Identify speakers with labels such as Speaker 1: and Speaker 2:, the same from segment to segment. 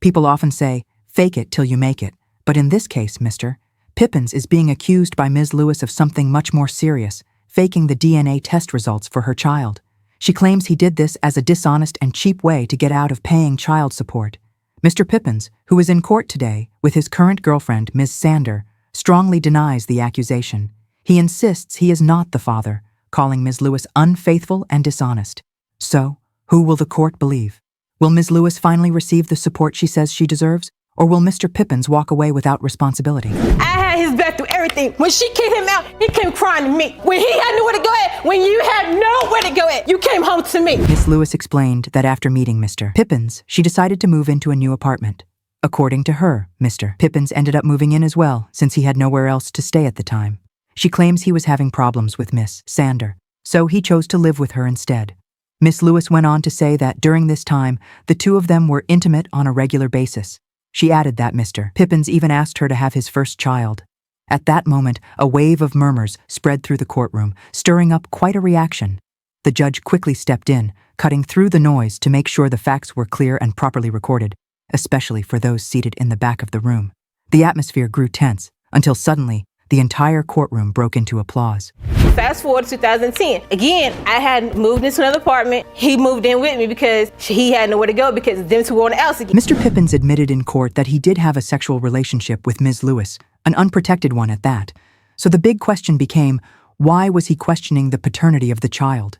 Speaker 1: People often say, fake it till you make it, but in this case, Mr. Pippins is being accused by Ms. Lewis of something much more serious, faking the DNA test results for her child. She claims he did this as a dishonest and cheap way to get out of paying child support. Mr. Pippins, who is in court today with his current girlfriend, Ms. Sander, strongly denies the accusation. He insists he is not the father, calling Ms. Lewis unfaithful and dishonest. So, who will the court believe? Will Ms. Lewis finally receive the support she says she deserves? Or will Mr. Pippins walk away without responsibility?
Speaker 2: I had his back through everything. When she kicked him out, he came crying to me. When he had nowhere to go at, when you had nowhere to go at, you came home to me.
Speaker 1: Ms. Lewis explained that after meeting Mr. Pippins, she decided to move into a new apartment. According to her, Mr. Pippins ended up moving in as well, since he had nowhere else to stay at the time. She claims he was having problems with Miss Sander, so he chose to live with her instead. Miss Lewis went on to say that during this time, the two of them were intimate on a regular basis. She added that Mr. Pippins even asked her to have his first child. At that moment, a wave of murmurs spread through the courtroom, stirring up quite a reaction. The judge quickly stepped in, cutting through the noise to make sure the facts were clear and properly recorded, especially for those seated in the back of the room. The atmosphere grew tense, until suddenly, the entire courtroom broke into applause.
Speaker 2: Fast forward to 2010. Again, I had moved into another apartment. He moved in with me because he had nowhere to go because them two were on the outs again.
Speaker 1: Mr. Pippins admitted in court that he did have a sexual relationship with Ms. Lewis, an unprotected one at that. So the big question became, why was he questioning the paternity of the child?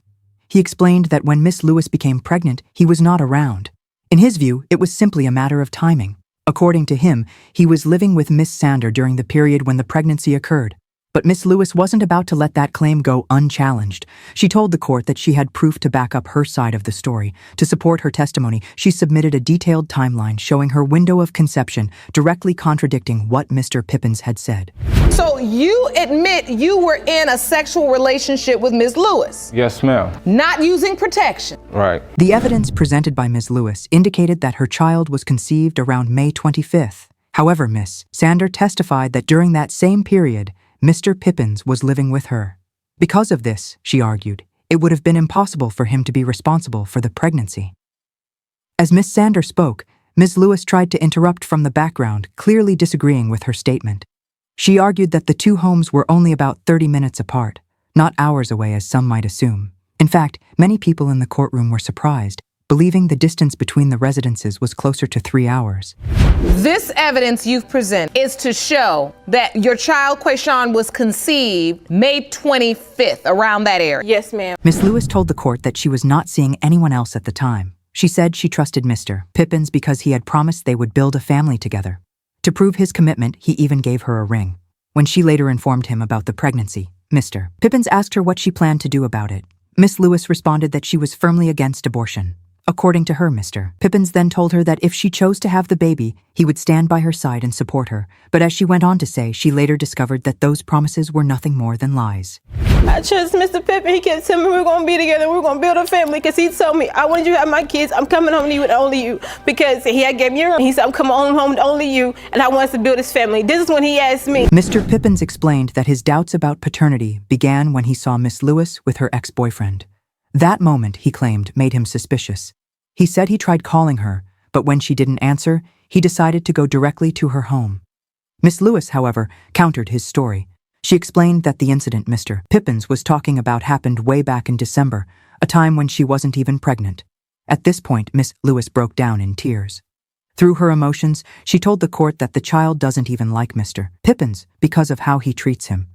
Speaker 1: He explained that when Miss Lewis became pregnant, he was not around. In his view, it was simply a matter of timing. According to him, he was living with Miss Sander during the period when the pregnancy occurred. But Miss Lewis wasn't about to let that claim go unchallenged. She told the court that she had proof to back up her side of the story. To support her testimony, she submitted a detailed timeline showing her window of conception, directly contradicting what Mr. Pippins had said.
Speaker 3: So you admit you were in a sexual relationship with Ms. Lewis?
Speaker 4: Yes, ma'am.
Speaker 3: Not using protection?
Speaker 4: Right.
Speaker 1: The evidence presented by Ms. Lewis indicated that her child was conceived around May 25th. However, Miss Sander testified that during that same period, Mr. Pippins was living with her. Because of this, she argued, it would have been impossible for him to be responsible for the pregnancy. As Miss Sander spoke, Ms. Lewis tried to interrupt from the background, clearly disagreeing with her statement. She argued that the two homes were only about 30 minutes apart, not hours away as some might assume. In fact, many people in the courtroom were surprised, believing the distance between the residences was closer to 3 hours.
Speaker 3: This evidence you've presented is to show that your child, Quayshawn, was conceived May 25th, around that area.
Speaker 2: Yes, ma'am.
Speaker 1: Miss Lewis told the court that she was not seeing anyone else at the time. She said she trusted Mr. Pippins because he had promised they would build a family together. To prove his commitment, he even gave her a ring. When she later informed him about the pregnancy, Mr. Pippins asked her what she planned to do about it. Miss Lewis responded that she was firmly against abortion. According to her, Mr. Pippins then told her that if she chose to have the baby, he would stand by her side and support her. But as she went on to say, she later discovered that those promises were nothing more than lies.
Speaker 2: I trust Mr. Pippin. He kept telling me we're going to be together, we're going to build a family, because he told me, I want you to have my kids. I'm coming home to you and only you. Because he had gave me a ring. He said, I'm coming home to only you, and I want us to build this family. This is when he asked me.
Speaker 1: Mr. Pippins explained that his doubts about paternity began when he saw Miss Lewis with her ex-boyfriend. That moment, he claimed, made him suspicious. He said he tried calling her, but when she didn't answer, he decided to go directly to her home. Miss Lewis, however, countered his story. She explained that the incident Mr. Pippins was talking about happened way back in December, a time when she wasn't even pregnant. At this point, Miss Lewis broke down in tears. Through her emotions, she told the court that the child doesn't even like Mr. Pippins because of how he treats him.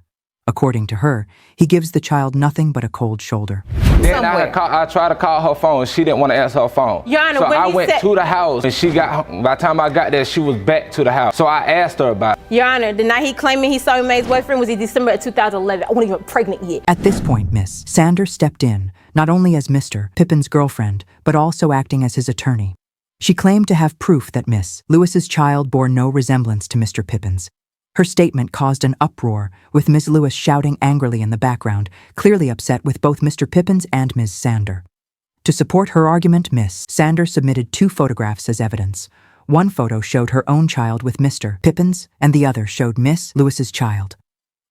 Speaker 1: According to her, he gives the child nothing but a cold shoulder.
Speaker 4: Then I tried to call her phone. She didn't want to answer her phone.
Speaker 2: Your Honor,
Speaker 4: so
Speaker 2: when
Speaker 4: I
Speaker 2: he
Speaker 4: went
Speaker 2: said-
Speaker 4: to the house, and by the time I got there, she was back to the house. So I asked her about it.
Speaker 2: Your Honor, the night he claiming he saw me with his boyfriend was in December of 2011. I wasn't even pregnant yet.
Speaker 1: At this point, Miss Sander stepped in, not only as Mr. Pippin's girlfriend, but also acting as his attorney. She claimed to have proof that Miss Lewis's child bore no resemblance to Mr. Pippin's. Her statement caused an uproar, with Ms. Lewis shouting angrily in the background, clearly upset with both Mr. Pippins and Ms. Sander. To support her argument, Ms. Sander submitted 2 photographs as evidence. One photo showed her own child with Mr. Pippins, and the other showed Miss Lewis's child.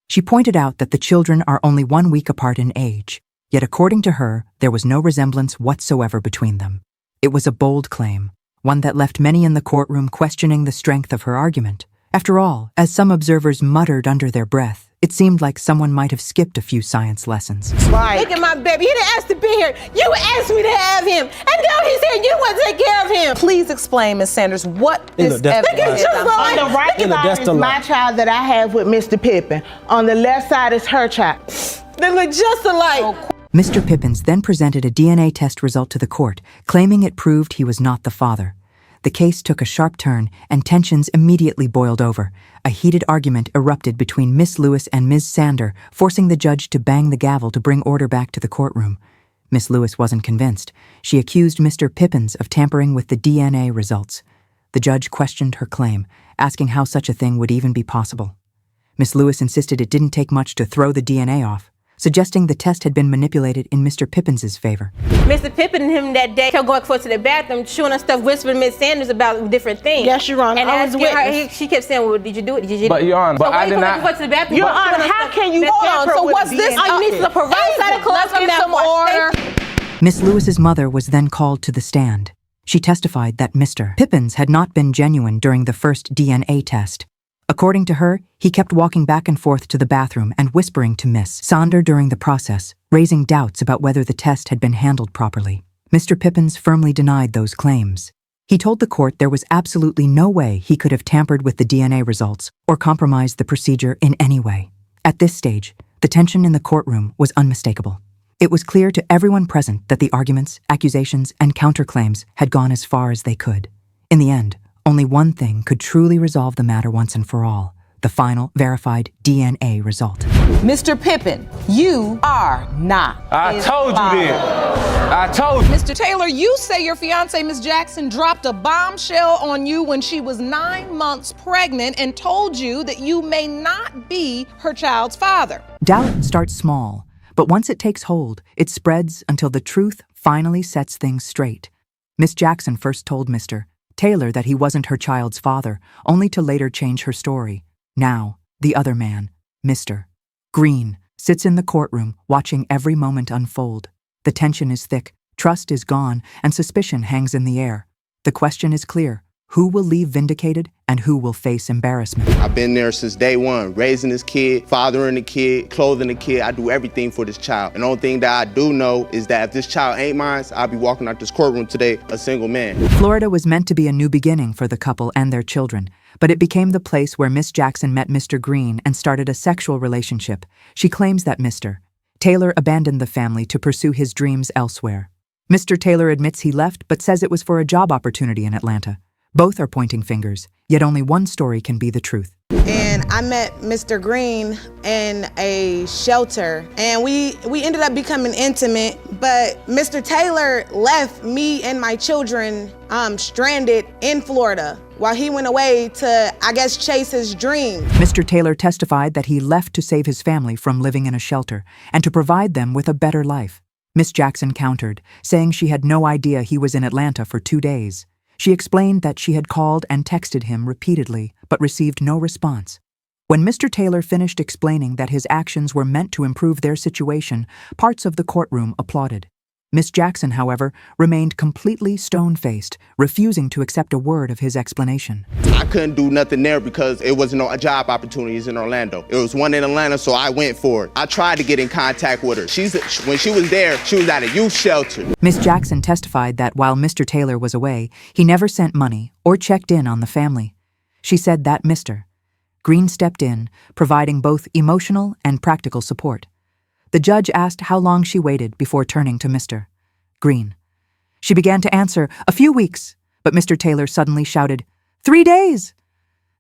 Speaker 1: She pointed out that the children are only 1 week apart in age, yet according to her, there was no resemblance whatsoever between them. It was a bold claim, one that left many in the courtroom questioning the strength of her argument. After all, as some observers muttered under their breath, it seemed like someone might have skipped a few science lessons.
Speaker 2: Right. Look at my baby. He didn't ask to be here. You asked me to have him. And now he's here. You want to take care of him.
Speaker 3: Please explain, Ms. Sanders, what this evidence is.
Speaker 5: On the right side is my child that I have with Mr. Pippen. On the left side is her child.
Speaker 2: They look just alike.
Speaker 1: Mr. Pippins then presented a DNA test result to the court, claiming it proved he was not the father. The case took a sharp turn, and tensions immediately boiled over. A heated argument erupted between Miss Lewis and Ms. Sander, forcing the judge to bang the gavel to bring order back to the courtroom. Miss Lewis wasn't convinced. She accused Mr. Pippins of tampering with the DNA results. The judge questioned her claim, asking how such a thing would even be possible. Miss Lewis insisted it didn't take much to throw the DNA off, suggesting the test had been manipulated in Mr. Pippins's favor.
Speaker 2: Mr. Pippen and him that day kept going forth to the bathroom, chewing on stuff, whispering Miss Sanders about different things.
Speaker 5: Yes, Your Honor.
Speaker 2: And
Speaker 5: I was
Speaker 2: asking her,
Speaker 5: witness.
Speaker 2: she kept saying, well, did you do it? Did you do it?
Speaker 4: But, Your Honor, but I did not.
Speaker 2: To the bathroom,
Speaker 5: Your Honor, how can you
Speaker 3: Hold on, so
Speaker 5: with
Speaker 3: was this
Speaker 5: DNA?
Speaker 2: I need some paralysis.
Speaker 3: Let's get some order.
Speaker 1: Miss Lewis's mother was then called to the stand. She testified that Mr. Pippins had not been genuine during the first DNA test. According to her, he kept walking back and forth to the bathroom and whispering to Miss Sander during the process, raising doubts about whether the test had been handled properly. Mr. Pippins firmly denied those claims. He told the court there was absolutely no way he could have tampered with the DNA results or compromised the procedure in any way. At this stage, the tension in the courtroom was unmistakable. It was clear to everyone present that the arguments, accusations, and counterclaims had gone as far as they could. In the end, only one thing could truly resolve the matter once and for all: the final, verified DNA result.
Speaker 3: Mr. Pippen, you are not.
Speaker 4: I told you then. I told you.
Speaker 3: Mr. Taylor, you say your fiancée, Ms. Jackson, dropped a bombshell on you when she was 9 months pregnant and told you that you may not be her child's father.
Speaker 1: Doubt starts small, but once it takes hold, it spreads until the truth finally sets things straight. Miss Jackson first told Mr. Taylor that he wasn't her child's father, only to later change her story. Now, the other man, Mr. Green, sits in the courtroom watching every moment unfold. The tension is thick, trust is gone, and suspicion hangs in the air. The question is clear: who will leave vindicated and who will face embarrassment?
Speaker 6: I've been there since day one, raising this kid, fathering the kid, clothing the kid. I do everything for this child. And the only thing that I do know is that if this child ain't mine, I'll be walking out this courtroom today a single man.
Speaker 1: Florida was meant to be a new beginning for the couple and their children, but it became the place where Miss Jackson met Mr. Green and started a sexual relationship. She claims that Mr. Taylor abandoned the family to pursue his dreams elsewhere. Mr. Taylor admits he left, but says it was for a job opportunity in Atlanta. Both are pointing fingers, yet only one story can be the truth.
Speaker 7: And I met Mr. Green in a shelter, and we ended up becoming intimate, but Mr. Taylor left me and my children stranded in Florida while he went away to, I guess, chase his dreams.
Speaker 1: Mr. Taylor testified that he left to save his family from living in a shelter and to provide them with a better life. Miss Jackson countered, saying she had no idea he was in Atlanta for 2 days. She explained that she had called and texted him repeatedly, but received no response. When Mr. Taylor finished explaining that his actions were meant to improve their situation, parts of the courtroom applauded. Miss Jackson, however, remained completely stone-faced, refusing to accept a word of his explanation.
Speaker 6: I couldn't do nothing there because it wasn't no job opportunities in Orlando. It was one in Atlanta, so I went for it. I tried to get in contact with her. When she was there, she was at a youth shelter.
Speaker 1: Miss Jackson testified that while Mr. Taylor was away, he never sent money or checked in on the family. She said that Mr. Green stepped in, providing both emotional and practical support. The judge asked how long she waited before turning to Mr. Green. She began to answer, "A few weeks," but Mr. Taylor suddenly shouted, 3 days!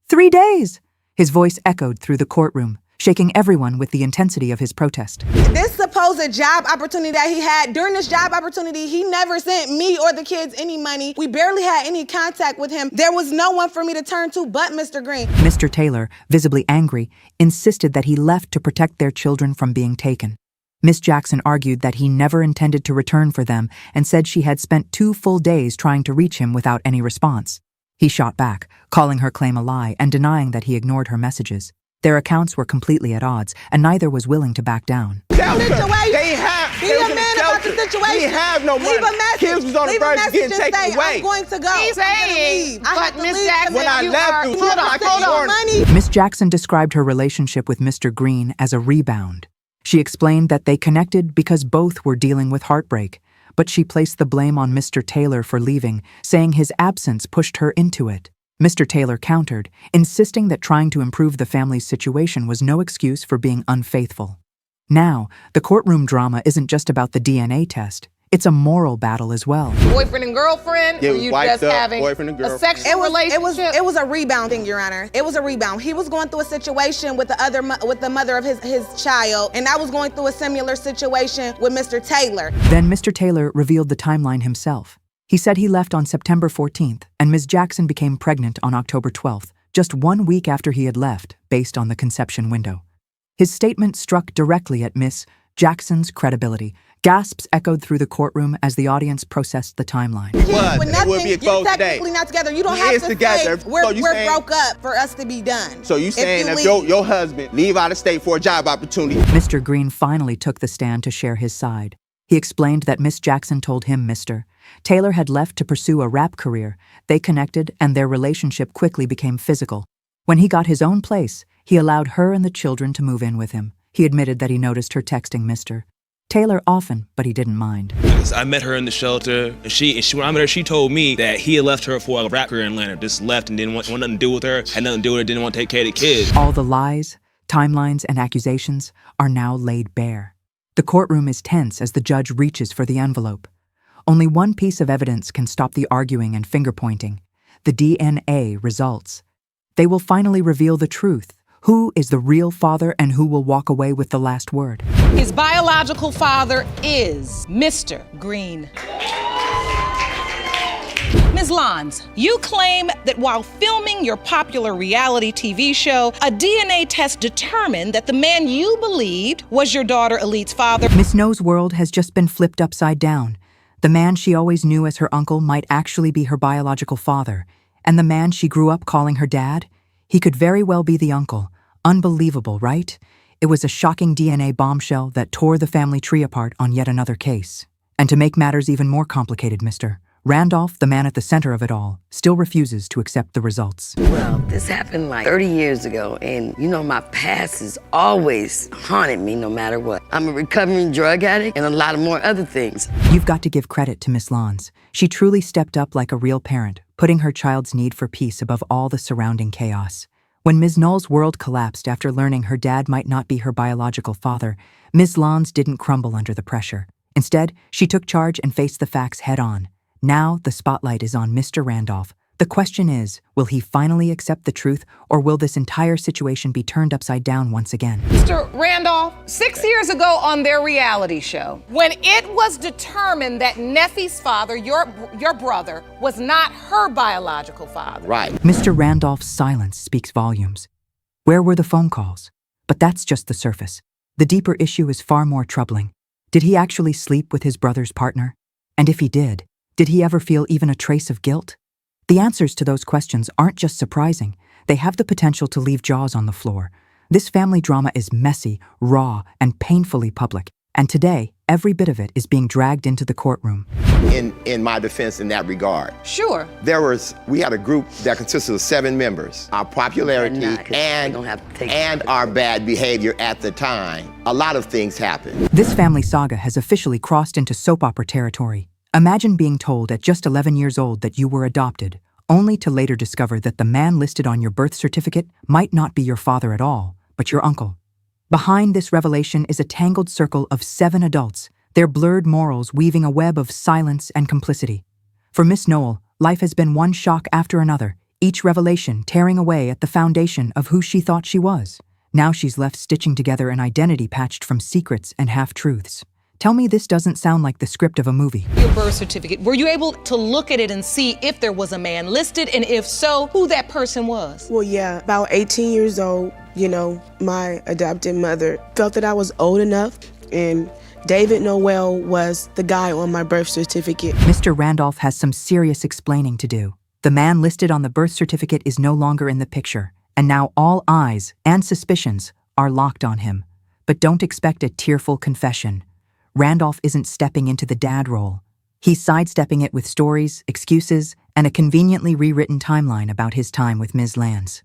Speaker 1: 3 days! His voice echoed through the courtroom, shaking everyone with the intensity of his protest.
Speaker 7: This supposed job opportunity that he had, during this job opportunity, he never sent me or the kids any money. We barely had any contact with him. There was no one for me to turn to but Mr. Green.
Speaker 1: Mr. Taylor, visibly angry, insisted that he left to protect their children from being taken. Miss Jackson argued that he never intended to return for them and said she had spent 2 full days trying to reach him without any response. He shot back, calling her claim a lie and denying that he ignored her messages. Their accounts were completely at odds, and neither was willing to back down.
Speaker 6: They have.
Speaker 7: Be a man about the situation.
Speaker 6: He didn't have no money.
Speaker 7: Leave a message.
Speaker 6: Kids was on the
Speaker 7: Leave a
Speaker 6: verge of
Speaker 7: message
Speaker 6: getting
Speaker 7: and
Speaker 6: taken
Speaker 7: say,
Speaker 6: away.
Speaker 7: I'm going to go.
Speaker 3: He's
Speaker 7: I'm gonna
Speaker 3: saying,
Speaker 7: leave. I
Speaker 3: but
Speaker 7: have to
Speaker 3: Miss
Speaker 7: leave
Speaker 3: Jackson,
Speaker 6: When I
Speaker 7: because
Speaker 6: left,
Speaker 7: you
Speaker 6: you
Speaker 7: are
Speaker 6: like
Speaker 7: taking
Speaker 6: you
Speaker 7: money.
Speaker 1: Miss Jackson described her relationship with Mr. Green as a rebound. She explained that they connected because both were dealing with heartbreak, but she placed the blame on Mr. Taylor for leaving, saying his absence pushed her into it. Mr. Taylor countered, insisting that trying to improve the family's situation was no excuse for being unfaithful. Now, the courtroom drama isn't just about the DNA test. It's a moral battle as well.
Speaker 3: Boyfriend and girlfriend?
Speaker 6: Yeah,
Speaker 3: or you
Speaker 6: wiped
Speaker 3: just
Speaker 6: up,
Speaker 3: having
Speaker 6: boyfriend and
Speaker 3: a
Speaker 6: girlfriend.
Speaker 3: sexual relationship?
Speaker 7: It was a rebound thing, Your Honor. It was a rebound. He was going through a situation with the mother of his child, and I was going through a similar situation with Mr. Taylor.
Speaker 1: Then Mr. Taylor revealed the timeline himself. He said he left on September 14th, and Ms. Jackson became pregnant on October 12th, just 1 week after he had left, based on the conception window. His statement struck directly at Ms. Jackson's credibility. Gasps echoed through the courtroom as the audience processed the timeline.
Speaker 7: With
Speaker 6: It
Speaker 7: nothing,
Speaker 6: would be
Speaker 7: you're
Speaker 6: exposed today.
Speaker 7: technically not together. You don't
Speaker 6: We
Speaker 7: have
Speaker 6: is
Speaker 7: to
Speaker 6: together.
Speaker 7: say we're
Speaker 6: So you saying-
Speaker 7: broke up for us to be done.
Speaker 6: So you saying if
Speaker 7: leave-
Speaker 6: your husband leave out of state for a job opportunity,
Speaker 1: Mr. Green finally took the stand to share his side. He explained that Miss Jackson told him Mr. Taylor had left to pursue a rap career. They connected, and their relationship quickly became physical. When he got his own place, he allowed her and the children to move in with him. He admitted that he noticed her texting Mr. Taylor often, but he didn't mind.
Speaker 8: I met her in the shelter, and when I met her, she told me that he had left her for a rap career in Atlanta, just left and didn't want nothing to do with her, had nothing to do with her, didn't want to take care of the kids.
Speaker 1: All the lies, timelines, and accusations are now laid bare. The courtroom is tense as the judge reaches for the envelope. Only one piece of evidence can stop the arguing and finger-pointing: the DNA results. They will finally reveal the truth. Who is the real father and who will walk away with the last word?
Speaker 3: His biological father is Mr. Green. Ms. Lons, you claim that while filming your popular reality TV show, a DNA test determined that the man you believed was your daughter Elite's father.
Speaker 1: Miss No's world has just been flipped upside down. The man she always knew as her uncle might actually be her biological father, and the man she grew up calling her dad, he could very well be the uncle. Unbelievable, right? It was a shocking DNA bombshell that tore the family tree apart on yet another case. And to make matters even more complicated, Mr. Randolph, the man at the center of it all, still refuses to accept the results.
Speaker 9: Well, this happened like 30 years ago, and you know my past has always haunted me no matter what. I'm a recovering drug addict and a lot of more other things.
Speaker 1: You've got to give credit to Miss Lons. She truly stepped up like a real parent, putting her child's need for peace above all the surrounding chaos. When Ms. Knoll's world collapsed after learning her dad might not be her biological father, Ms. Lons didn't crumble under the pressure. Instead, she took charge and faced the facts head-on. Now, the spotlight is on Mr. Randolph. The question is, will he finally accept the truth, or will this entire situation be turned upside down once again?
Speaker 3: Mr. Randolph, 6 years ago on their reality show, when it was determined that Neffy's father, your brother, was not her biological father.
Speaker 6: right?
Speaker 1: Mr. Randolph's silence speaks volumes. Where were the phone calls? But that's just the surface. The deeper issue is far more troubling. Did he actually sleep with his brother's partner? And if he did he ever feel even a trace of guilt? The answers to those questions aren't just surprising. They have the potential to leave jaws on the floor. This family drama is messy, raw, and painfully public. And today, every bit of it is being dragged into the courtroom.
Speaker 10: In my defense in that regard.
Speaker 3: Sure.
Speaker 10: We had a group that consisted of 7 members. Our popularity and our bad behavior at the time, a lot of things happened.
Speaker 1: This family saga has officially crossed into soap opera territory. Imagine being told at just 11 years old that you were adopted, only to later discover that the man listed on your birth certificate might not be your father at all, but your uncle. Behind this revelation is a tangled circle of 7 adults, their blurred morals weaving a web of silence and complicity. For Miss Noel, life has been one shock after another, each revelation tearing away at the foundation of who she thought she was. Now she's left stitching together an identity patched from secrets and half-truths. Tell me this doesn't sound like the script of a movie.
Speaker 3: Your birth certificate, were you able to look at it and see if there was a man listed, and if so, who that person was?
Speaker 11: Well, yeah, about 18 years old, my adopted mother felt that I was old enough, and David Noel was the guy on my birth certificate.
Speaker 1: Mr. Randolph has some serious explaining to do. The man listed on the birth certificate is no longer in the picture, and now all eyes and suspicions are locked on him. But don't expect a tearful confession. Randolph isn't stepping into the dad role. He's sidestepping it with stories, excuses, and a conveniently rewritten timeline about his time with Ms. Lance.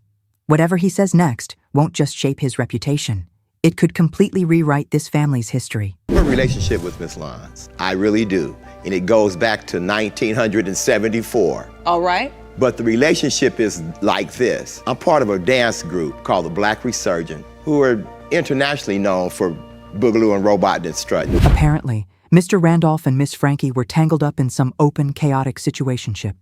Speaker 1: Whatever he says next won't just shape his reputation. It could completely rewrite this family's history.
Speaker 10: I have a relationship with Miss Lance. I really do. And it goes back to 1974.
Speaker 3: All right.
Speaker 10: But the relationship is like this. I'm part of a dance group called the Black Resurgent, who are internationally known for boogaloo and robot and strutting.
Speaker 1: Apparently, Mr. Randolph and Miss Frankie were tangled up in some open, chaotic situationship.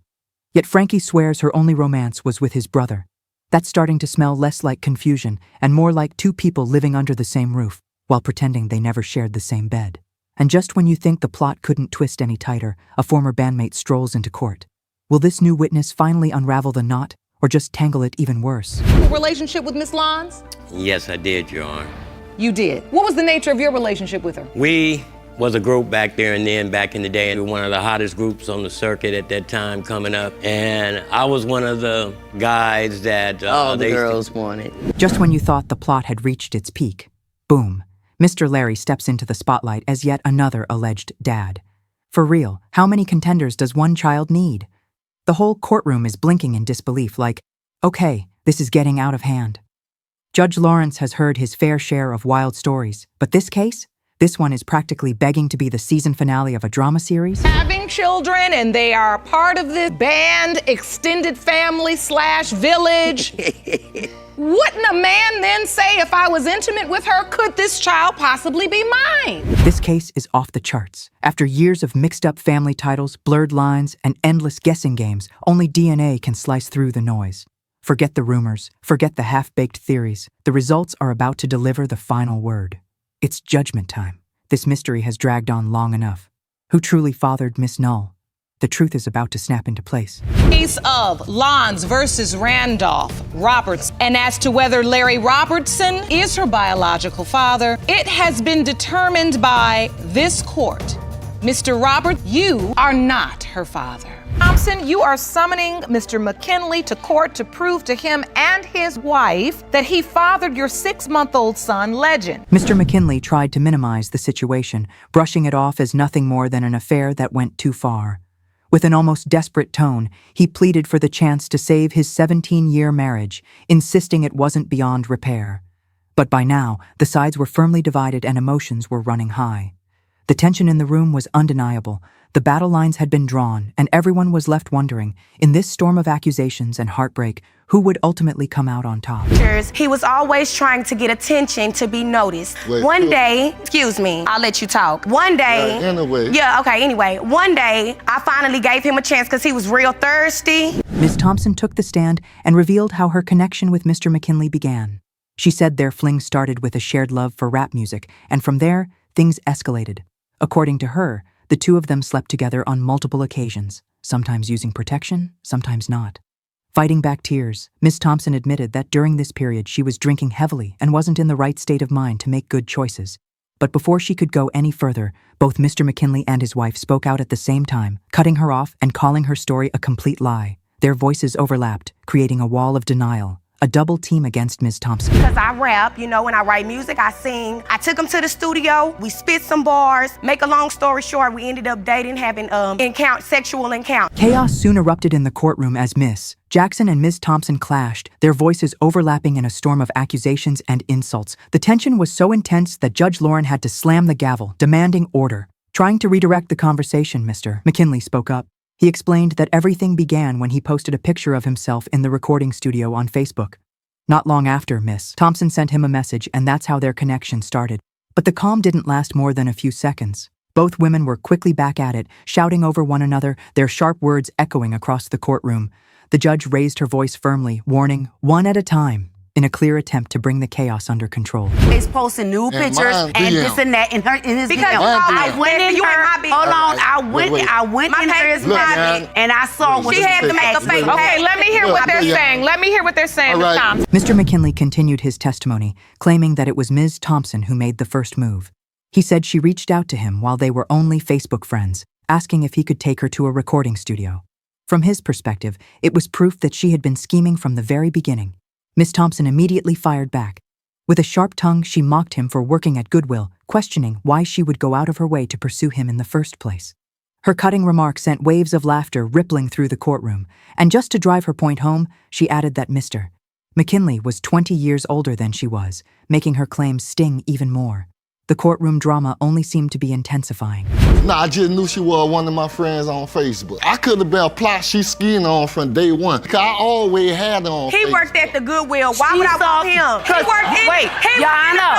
Speaker 1: Yet Frankie swears her only romance was with his brother. That's starting to smell less like confusion and more like two people living under the same roof while pretending they never shared the same bed. And just when you think the plot couldn't twist any tighter, a former bandmate strolls into court. Will this new witness finally unravel the knot or just tangle it even worse?
Speaker 3: Relationship with Miss Lance?
Speaker 12: Yes, I did, Your Honor.
Speaker 3: You did. What was the nature of your relationship with her?
Speaker 12: We was a group back there and then, back in the day. We were one of the hottest groups on the circuit at that time coming up. And I was one of the guys that
Speaker 9: all the girls wanted.
Speaker 1: Just when you thought the plot had reached its peak, boom, Mr. Larry steps into the spotlight as yet another alleged dad. For real, how many contenders does one child need? The whole courtroom is blinking in disbelief like, okay, this is getting out of hand. Judge Lawrence has heard his fair share of wild stories, but this case? This one is practically begging to be the season finale of a drama series.
Speaker 3: Having children, and they are part of this band, extended family / village. Wouldn't a man then say, if I was intimate with her, could this child possibly be mine?
Speaker 1: This case is off the charts. After years of mixed-up family titles, blurred lines, and endless guessing games, only DNA can slice through the noise. Forget the rumors, forget the half-baked theories. The results are about to deliver the final word. It's judgment time. This mystery has dragged on long enough. Who truly fathered Miss Null? The truth is about to snap into place.
Speaker 3: Case of Lance versus Randolph Roberts. And as to whether Larry Robertson is her biological father, it has been determined by this court. Mr. Roberts, you are not her father. Thompson, you are summoning Mr. McKinley to court to prove to him and his wife that he fathered your 6-month-old son, Legend.
Speaker 1: Mr. McKinley tried to minimize the situation, brushing it off as nothing more than an affair that went too far. With an almost desperate tone, he pleaded for the chance to save his 17-year marriage, insisting it wasn't beyond repair. But by now, the sides were firmly divided and emotions were running high. The tension in the room was undeniable. The battle lines had been drawn, and everyone was left wondering, in this storm of accusations and heartbreak, who would ultimately come out on top.
Speaker 13: He was always trying to get attention, to be noticed. One day, excuse me, I'll let you talk. One day, anyway, one day, I finally gave him a chance because he was real thirsty.
Speaker 1: Ms. Thompson took the stand and revealed how her connection with Mr. McKinley began. She said their fling started with a shared love for rap music, and from there, things escalated. According to her, the two of them slept together on multiple occasions, sometimes using protection, sometimes not. Fighting back tears, Ms. Thompson admitted that during this period she was drinking heavily and wasn't in the right state of mind to make good choices. But before she could go any further, both Mr. McKinley and his wife spoke out at the same time, cutting her off and calling her story a complete lie. Their voices overlapped, creating a wall of denial. A double team against Ms. Thompson.
Speaker 13: Because I rap, when I write music, I sing. I took him to the studio, we spit some bars. Make a long story short, we ended up dating, having sexual encounter.
Speaker 1: Chaos soon erupted in the courtroom as Miss Jackson and Ms. Thompson clashed, their voices overlapping in a storm of accusations and insults. The tension was so intense that Judge Lauren had to slam the gavel, demanding order. Trying to redirect the conversation, Mr. McKinley spoke up. He explained that everything began when he posted a picture of himself in the recording studio on Facebook. Not long after, Miss Thompson sent him a message, and that's how their connection started. But the calm didn't last more than a few seconds. Both women were quickly back at it, shouting over one another, their sharp words echoing across the courtroom. The judge raised her voice firmly, warning, one at a time, in a clear attempt to bring the chaos under control.
Speaker 13: He's posting new pictures and this and that in his because I went in her. Hold on, I went in his private and I saw what she had to make a face.
Speaker 2: Okay, let me hear what they're saying. Let me hear what they're saying.
Speaker 1: Right. Mr. McKinley continued his testimony, claiming that it was Ms. Thompson who made the first move. He said she reached out to him while they were only Facebook friends, asking if he could take her to a recording studio. From his perspective, it was proof that she had been scheming from the very beginning. Miss Thompson immediately fired back. With a sharp tongue, she mocked him for working at Goodwill, questioning why she would go out of her way to pursue him in the first place. Her cutting remark sent waves of laughter rippling through the courtroom, and just to drive her point home, she added that Mr. McKinley was 20 years older than she was, making her claims sting even more. The courtroom drama only seemed to be intensifying.
Speaker 14: Nah, I just knew she was one of my friends on Facebook. I could have been a plot she skinned on from day one, because I always had her on
Speaker 13: He
Speaker 14: Facebook.
Speaker 13: worked at the Goodwill. Why would I want him? He worked in the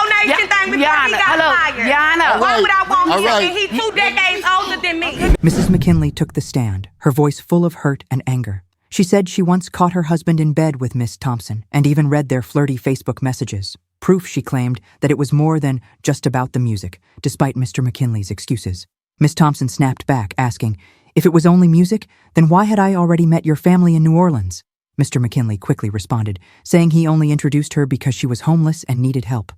Speaker 13: donation thing before he got fired. Why would I want him? And he 2 decades older than me.
Speaker 1: Mrs. McKinley took the stand, her voice full of hurt and anger. She said she once caught her husband in bed with Miss Thompson and even read their flirty Facebook messages. Proof, she claimed, that it was more than just about the music, despite Mr. McKinley's excuses. Miss Thompson snapped back, asking, "If it was only music, then why had I already met your family in New Orleans?" Mr. McKinley quickly responded, saying he only introduced her because she was homeless and needed help.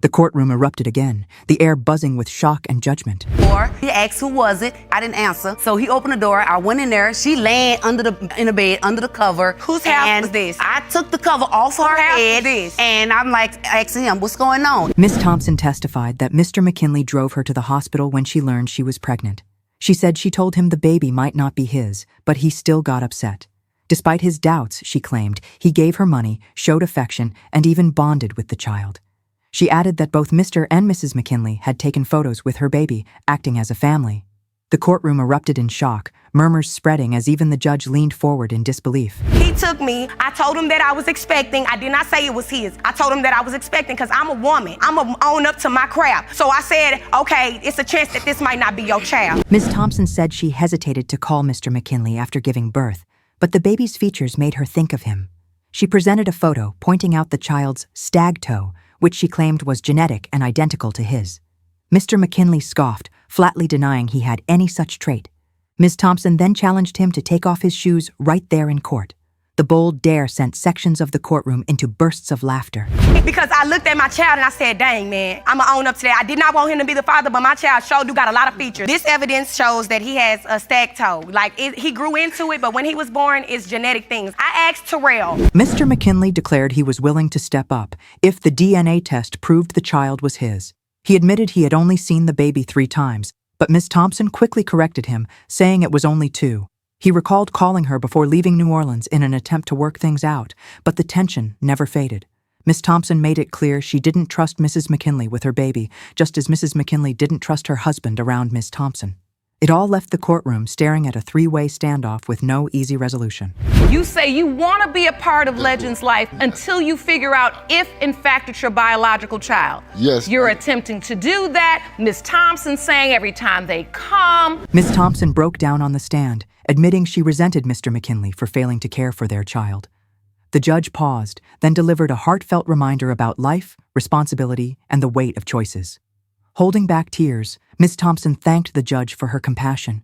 Speaker 1: The courtroom erupted again, the air buzzing with shock and judgment.
Speaker 15: Or he asked who was it. I didn't answer. So he opened the door. I went in there. She laying in the bed, under the cover.
Speaker 13: Whose house was this?
Speaker 15: I took the cover off her head. And I'm like asking him, what's going on?
Speaker 1: Miss Thompson testified that Mr. McKinley drove her to the hospital when she learned she was pregnant. She said she told him the baby might not be his, but he still got upset. Despite his doubts, she claimed, he gave her money, showed affection, and even bonded with the child. She added that both Mr. and Mrs. McKinley had taken photos with her baby, acting as a family. The courtroom erupted in shock, murmurs spreading as even the judge leaned forward in disbelief.
Speaker 13: He took me. I told him that I was expecting. I did not say it was his. I told him that I was expecting because I'm a woman. I'm going to own up to my crap. So I said, okay, it's a chance that this might not be your child.
Speaker 1: Ms. Thompson said she hesitated to call Mr. McKinley after giving birth, but the baby's features made her think of him. She presented a photo pointing out the child's stag toe, which she claimed was genetic and identical to his. Mr. McKinley scoffed, flatly denying he had any such trait. Ms. Thompson then challenged him to take off his shoes right there in court. The bold dare sent sections of the courtroom into bursts of laughter.
Speaker 13: Because I looked at my child and I said, dang, man, I'm going to own up to that. I did not want him to be the father, but my child sure do got a lot of features. This evidence shows that he has a stag toe. He grew into it, but when he was born, it's genetic things. I asked Terrell.
Speaker 1: Mr. McKinley declared he was willing to step up if the DNA test proved the child was his. He admitted he had only seen the baby 3 times, but Ms. Thompson quickly corrected him, saying it was only 2. He recalled calling her before leaving New Orleans in an attempt to work things out, but the tension never faded. Miss Thompson made it clear she didn't trust Mrs. McKinley with her baby, just as Mrs. McKinley didn't trust her husband around Miss Thompson. It all left the courtroom staring at a 3-way standoff with no easy resolution.
Speaker 16: You say you want to be a part of Legend's life until you figure out if, in fact, it's your biological child.
Speaker 14: Yes.
Speaker 16: You're attempting to do that. Miss Thompson saying every time they come.
Speaker 1: Miss Thompson broke down on the stand, admitting she resented Mr. McKinley for failing to care for their child. The judge paused, then delivered a heartfelt reminder about life, responsibility, and the weight of choices. Holding back tears, Miss Thompson thanked the judge for her compassion.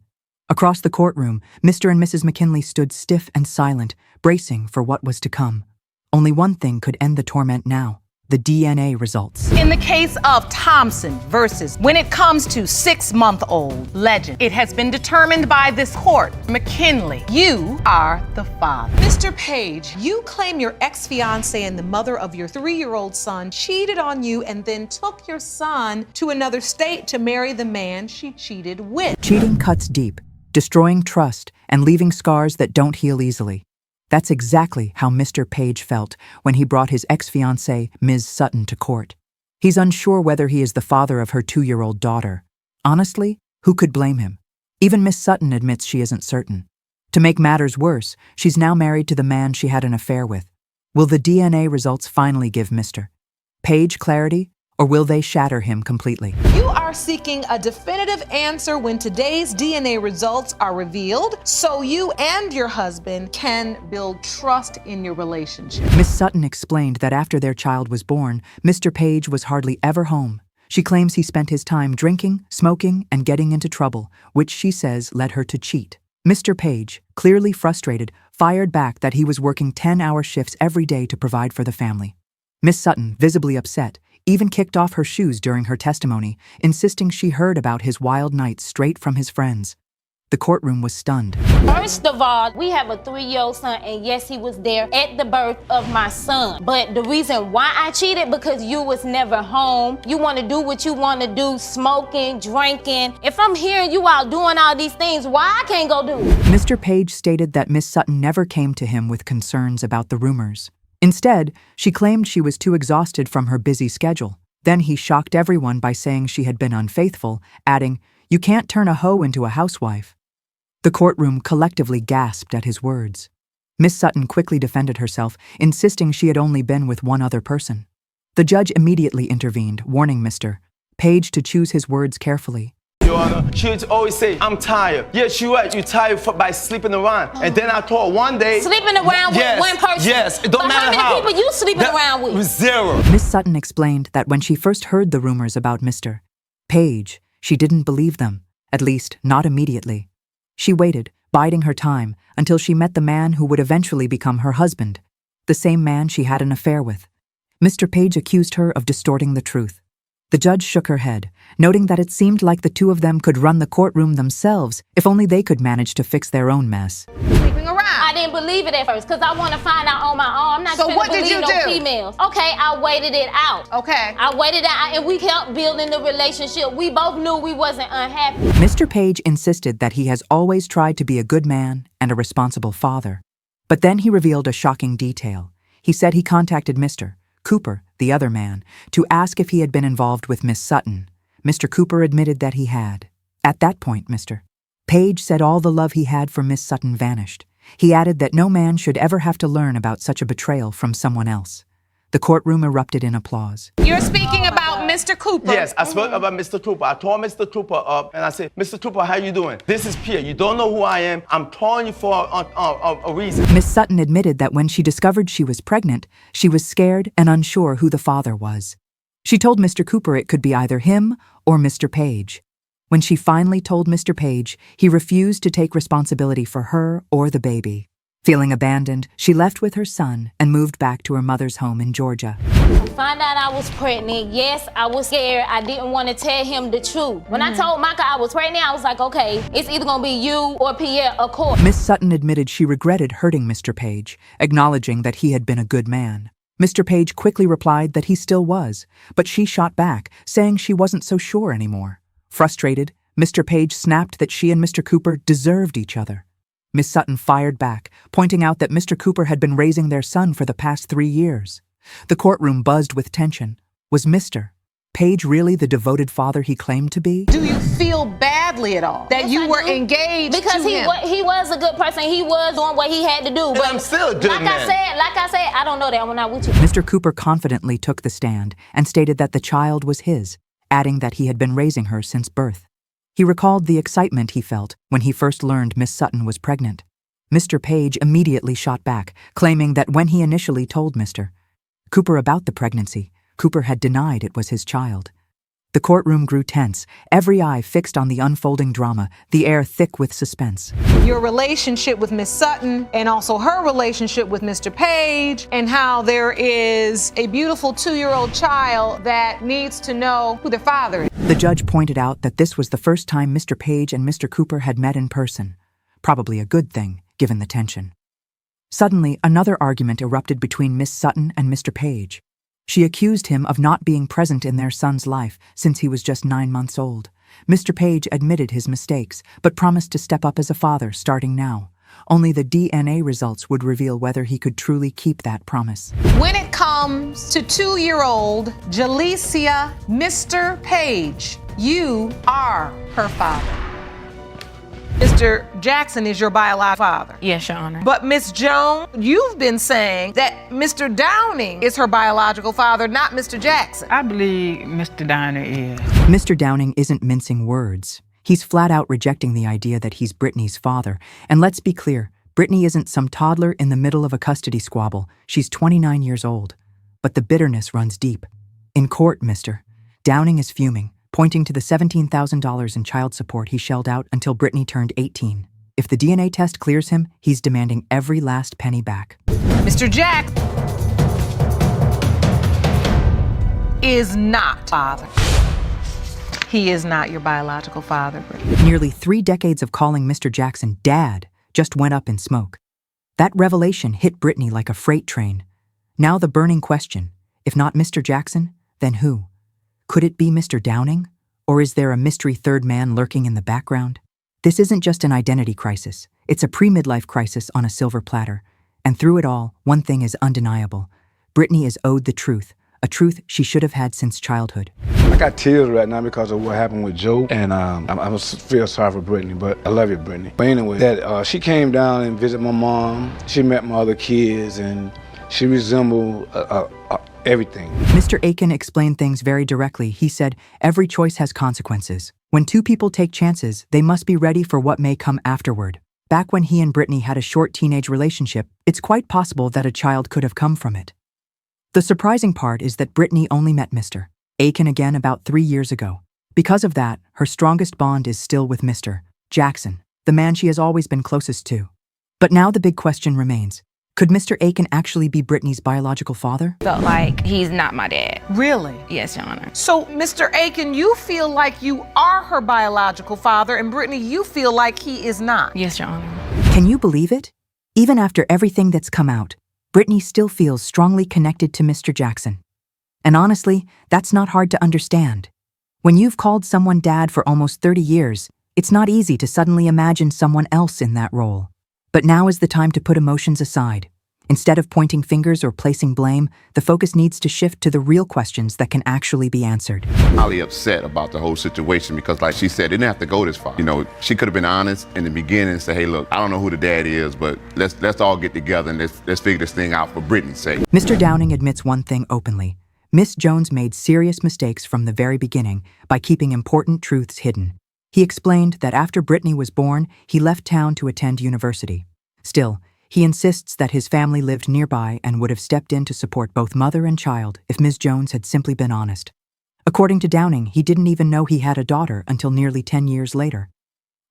Speaker 1: Across the courtroom, Mr. and Mrs. McKinley stood stiff and silent, bracing for what was to come. Only one thing could end the torment now: the DNA results.
Speaker 3: In the case of Thompson versus when it comes to 6-month-old Legend, it has been determined by this court. McKinley, you are the father.
Speaker 17: Mr. Page, you claim your ex-fiancé and the mother of your 3-year-old son cheated on you and then took your son to another state to marry the man she cheated with.
Speaker 1: Cheating cuts deep, destroying trust and leaving scars that don't heal easily. That's exactly how Mr. Page felt when he brought his ex-fiancée, Ms. Sutton, to court. He's unsure whether he is the father of her 2-year-old daughter. Honestly, who could blame him? Even Miss Sutton admits she isn't certain. To make matters worse, she's now married to the man she had an affair with. Will the DNA results finally give Mr. Page clarity, or will they shatter him completely?
Speaker 17: You are seeking a definitive answer when today's DNA results are revealed, so you and your husband can build trust in your relationship.
Speaker 1: Miss Sutton explained that after their child was born, Mr. Page was hardly ever home. She claims he spent his time drinking, smoking, and getting into trouble, which she says led her to cheat. Mr. Page, clearly frustrated, fired back that he was working 10-hour shifts every day to provide for the family. Miss Sutton, visibly upset, even kicked off her shoes during her testimony, insisting she heard about his wild nights straight from his friends. The courtroom was stunned.
Speaker 18: First of all, we have a 3-year-old son, and yes, he was there at the birth of my son. But the reason why I cheated, because you was never home. You want to do what you want to do, smoking, drinking. If I'm hearing you out doing all these things, why I can't go do it?
Speaker 1: Mr. Page stated that Miss Sutton never came to him with concerns about the rumors. Instead, she claimed she was too exhausted from her busy schedule. Then he shocked everyone by saying she had been unfaithful, adding, "You can't turn a hoe into a housewife." The courtroom collectively gasped at his words. Miss Sutton quickly defended herself, insisting she had only been with one other person. The judge immediately intervened, warning Mr. Page to choose his words carefully.
Speaker 19: Your Honor, she would always say, "I'm tired." Yes, you're right, you're tired by sleeping around. And then I told her one day...
Speaker 18: Sleeping around with one person?
Speaker 19: Yes, it don't matter how.
Speaker 18: How many people you sleeping around with?
Speaker 19: 0.
Speaker 1: Miss Sutton explained that when she first heard the rumors about Mr. Page, she didn't believe them, at least not immediately. She waited, biding her time, until she met the man who would eventually become her husband, the same man she had an affair with. Mr. Page accused her of distorting the truth. The judge shook her head, noting that it seemed like the two of them could run the courtroom themselves if only they could manage to fix their own mess.
Speaker 18: Sleeping around. I didn't believe it at first because I want to find out on my own. I'm not
Speaker 16: So what
Speaker 18: gonna
Speaker 16: did you
Speaker 18: believe no
Speaker 16: do?
Speaker 18: females. Okay, I waited it out.
Speaker 16: Okay.
Speaker 18: I waited it out, and we kept building the relationship. We both knew we wasn't unhappy.
Speaker 1: Mr. Page insisted that he has always tried to be a good man and a responsible father. But then he revealed a shocking detail. He said he contacted Mr. Cooper, the other man, to ask if he had been involved with Miss Sutton. Mr. Cooper admitted that he had. At that point, Mr. Page said all the love he had for Miss Sutton vanished. He added that no man should ever have to learn about such a betrayal from someone else. The courtroom erupted in applause.
Speaker 3: You're speaking about Mr. Cooper.
Speaker 19: Yes, I spoke about Mr. Cooper. I told Mr. Cooper up and I said, "Mr. Cooper, how you doing? This is Pierre. You don't know who I am. I'm calling you for a reason."
Speaker 1: Miss Sutton admitted that when she discovered she was pregnant, she was scared and unsure who the father was. She told Mr. Cooper it could be either him or Mr. Page. When she finally told Mr. Page, he refused to take responsibility for her or the baby. Feeling abandoned, she left with her son and moved back to her mother's home in Georgia.
Speaker 18: Found out I was pregnant. Yes, I was scared. I didn't want to tell him the truth. When I told Micah I was pregnant, I was like, okay, it's either going to be you or Pierre, of course.
Speaker 1: Miss Sutton admitted she regretted hurting Mr. Page, acknowledging that he had been a good man. Mr. Page quickly replied that he still was, but she shot back, saying she wasn't so sure anymore. Frustrated, Mr. Page snapped that she and Mr. Cooper deserved each other. Miss Sutton fired back, pointing out that Mr. Cooper had been raising their son for the past 3 years. The courtroom buzzed with tension. Was Mr. Page really the devoted father he claimed to be?
Speaker 3: Do you feel badly at all that you were engaged
Speaker 18: because
Speaker 3: to him?
Speaker 18: he was a good person. He was doing what he had to do.
Speaker 19: And
Speaker 18: But
Speaker 19: I'm still a good
Speaker 18: like
Speaker 19: man.
Speaker 18: I said, I don't know that. I'm not with you.
Speaker 1: Mr. Cooper confidently took the stand and stated that the child was his, adding that he had been raising her since birth. He recalled the excitement he felt when he first learned Miss Sutton was pregnant. Mr. Page immediately shot back, claiming that when he initially told Mr. Cooper about the pregnancy, Cooper had denied it was his child. The courtroom grew tense, every eye fixed on the unfolding drama, the air thick with suspense.
Speaker 17: Your relationship with Miss Sutton and also her relationship with Mr. Page, and how there is a beautiful 2-year-old child that needs to know who their father is.
Speaker 1: The judge pointed out that this was the first time Mr. Page and Mr. Cooper had met in person. Probably a good thing, given the tension. Suddenly, another argument erupted between Miss Sutton and Mr. Page. She accused him of not being present in their son's life since he was just 9 months old. Mr. Page admitted his mistakes, but promised to step up as a father starting now. Only the DNA results would reveal whether he could truly keep that promise.
Speaker 17: When it comes to 2-year-old Jalecia Mr. Page, you are her father. Mr. Jackson is your biological father.
Speaker 16: Yes, Your Honor.
Speaker 17: But Miss Jones, you've been saying that Mr. Downing is her biological father, not Mr. Jackson.
Speaker 20: I believe Mr. Downing is.
Speaker 1: Mr. Downing isn't mincing words. He's flat out rejecting the idea that he's Brittany's father. And let's be clear, Brittany isn't some toddler in the middle of a custody squabble. She's 29 years old. But the bitterness runs deep. In court, Mr. Downing is fuming, pointing to the $17,000 in child support he shelled out until Brittany turned 18. If the DNA test clears him, he's demanding every last penny back.
Speaker 17: Mr. Jack is not father. he is not your biological father.
Speaker 1: Nearly 3 decades of calling Mr. Jackson Dad just went up in smoke. That revelation hit Brittany like a freight train. Now the burning question, if not Mr. Jackson, then who? Could it be Mr. Downing? Or is there a mystery third man lurking in the background? This isn't just an identity crisis. It's a pre-midlife crisis on a silver platter. And through it all, one thing is undeniable. Brittany is owed the truth, a truth she should have had since childhood.
Speaker 21: I got tears right now because of what happened with Joe, and I feel sorry for Brittany, but I love you, Brittany. But anyway, she came down and visited my mom. She met my other kids, and she resembled everything.
Speaker 1: Mr. Aiken explained things very directly. He said, every choice has consequences. When two people take chances, they must be ready for what may come afterward. Back when he and Brittany had a short teenage relationship, it's quite possible that a child could have come from it. The surprising part is that Brittany only met Mr. Aiken again about 3 years ago. Because of that, her strongest bond is still with Mr. Jackson, the man she has always been closest to. But now the big question remains. Could Mr. Aiken actually be Brittany's biological father?
Speaker 22: Felt like he's not my dad.
Speaker 17: Really?
Speaker 22: Yes, Your Honor.
Speaker 17: So, Mr. Aiken, you feel like you are her biological father, and Brittany, you feel like he is not.
Speaker 22: Yes, Your Honor.
Speaker 1: Can you believe it? Even after everything that's come out, Brittany still feels strongly connected to Mr. Jackson. And honestly, that's not hard to understand. When you've called someone dad for almost 30 years, it's not easy to suddenly imagine someone else in that role. But now is the time to put emotions aside. Instead of pointing fingers or placing blame, the focus needs to shift to the real questions that can actually be answered.
Speaker 23: Highly upset about the whole situation because, like she said, it didn't have to go this far. You know, she could have been honest in the beginning and say, hey, look, I don't know who the dad is, but let's all get together and let's figure this thing out for Brittany's sake.
Speaker 1: Mr. Downing admits one thing openly. Miss Jones made serious mistakes from the very beginning by keeping important truths hidden. He explained that after Brittany was born, he left town to attend university. Still, he insists that his family lived nearby and would have stepped in to support both mother and child if Ms. Jones had simply been honest. According to Downing, he didn't even know he had a daughter until nearly 10 years later.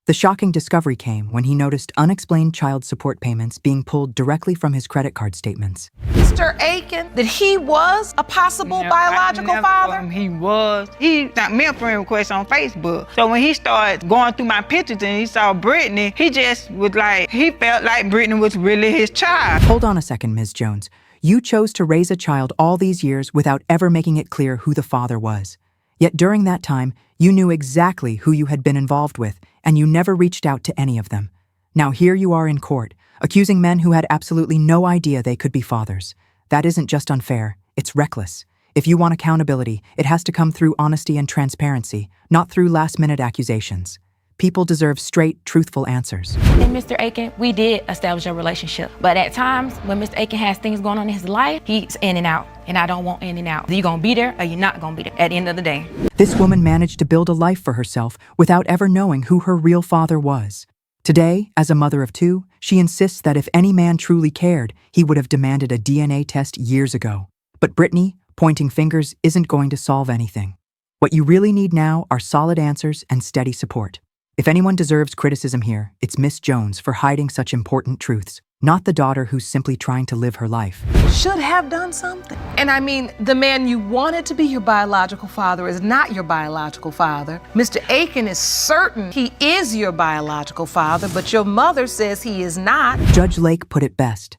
Speaker 1: The shocking discovery came when he noticed unexplained child support payments being pulled directly from his credit card statements.
Speaker 17: Mr. Aiken, that he was a possible biological father?
Speaker 20: He was. He sent me a friend request on Facebook. So when he started going through my pictures and he saw Brittany, he just was like, he felt like Brittany was really his child.
Speaker 1: Hold on a second, Ms. Jones. You chose to raise a child all these years without ever making it clear who the father was. Yet during that time, you knew exactly who you had been involved with, and you never reached out to any of them. Now here you are in court, accusing men who had absolutely no idea they could be fathers. That isn't just unfair, it's reckless. If you want accountability, it has to come through honesty and transparency, not through last-minute accusations. People deserve straight, truthful answers.
Speaker 22: And Mr. Aiken, we did establish a relationship. But at times, when Mr. Aiken has things going on in his life, he's in and out. And I don't want in and out. You're gonna be there or you're not gonna be there at the end of the day.
Speaker 1: This woman managed to build a life for herself without ever knowing who her real father was. Today, as a mother of 2, she insists that if any man truly cared, he would have demanded a DNA test years ago. But Brittany, pointing fingers isn't going to solve anything. What you really need now are solid answers and steady support. If anyone deserves criticism here, it's Miss Jones for hiding such important truths, not the daughter who's simply trying to live her life.
Speaker 17: Should have done something. And I mean, the man you wanted to be your biological father is not your biological father. Mr. Aiken is certain he is your biological father, but your mother says he is not.
Speaker 1: Judge Lake put it best.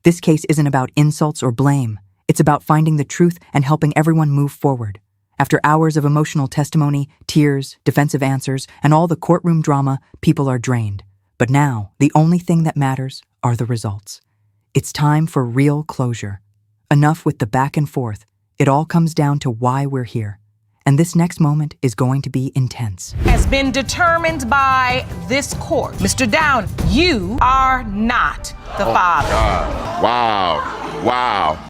Speaker 1: This case isn't about insults or blame. It's about finding the truth and helping everyone move forward. After hours of emotional testimony, tears, defensive answers, and all the courtroom drama, people are drained. But now, the only thing that matters are the results. It's time for real closure. Enough with the back and forth. It all comes down to why we're here. And this next moment is going to be intense.
Speaker 17: Has been determined by this court. Mr. Downing, you are not the father.
Speaker 23: God. Wow.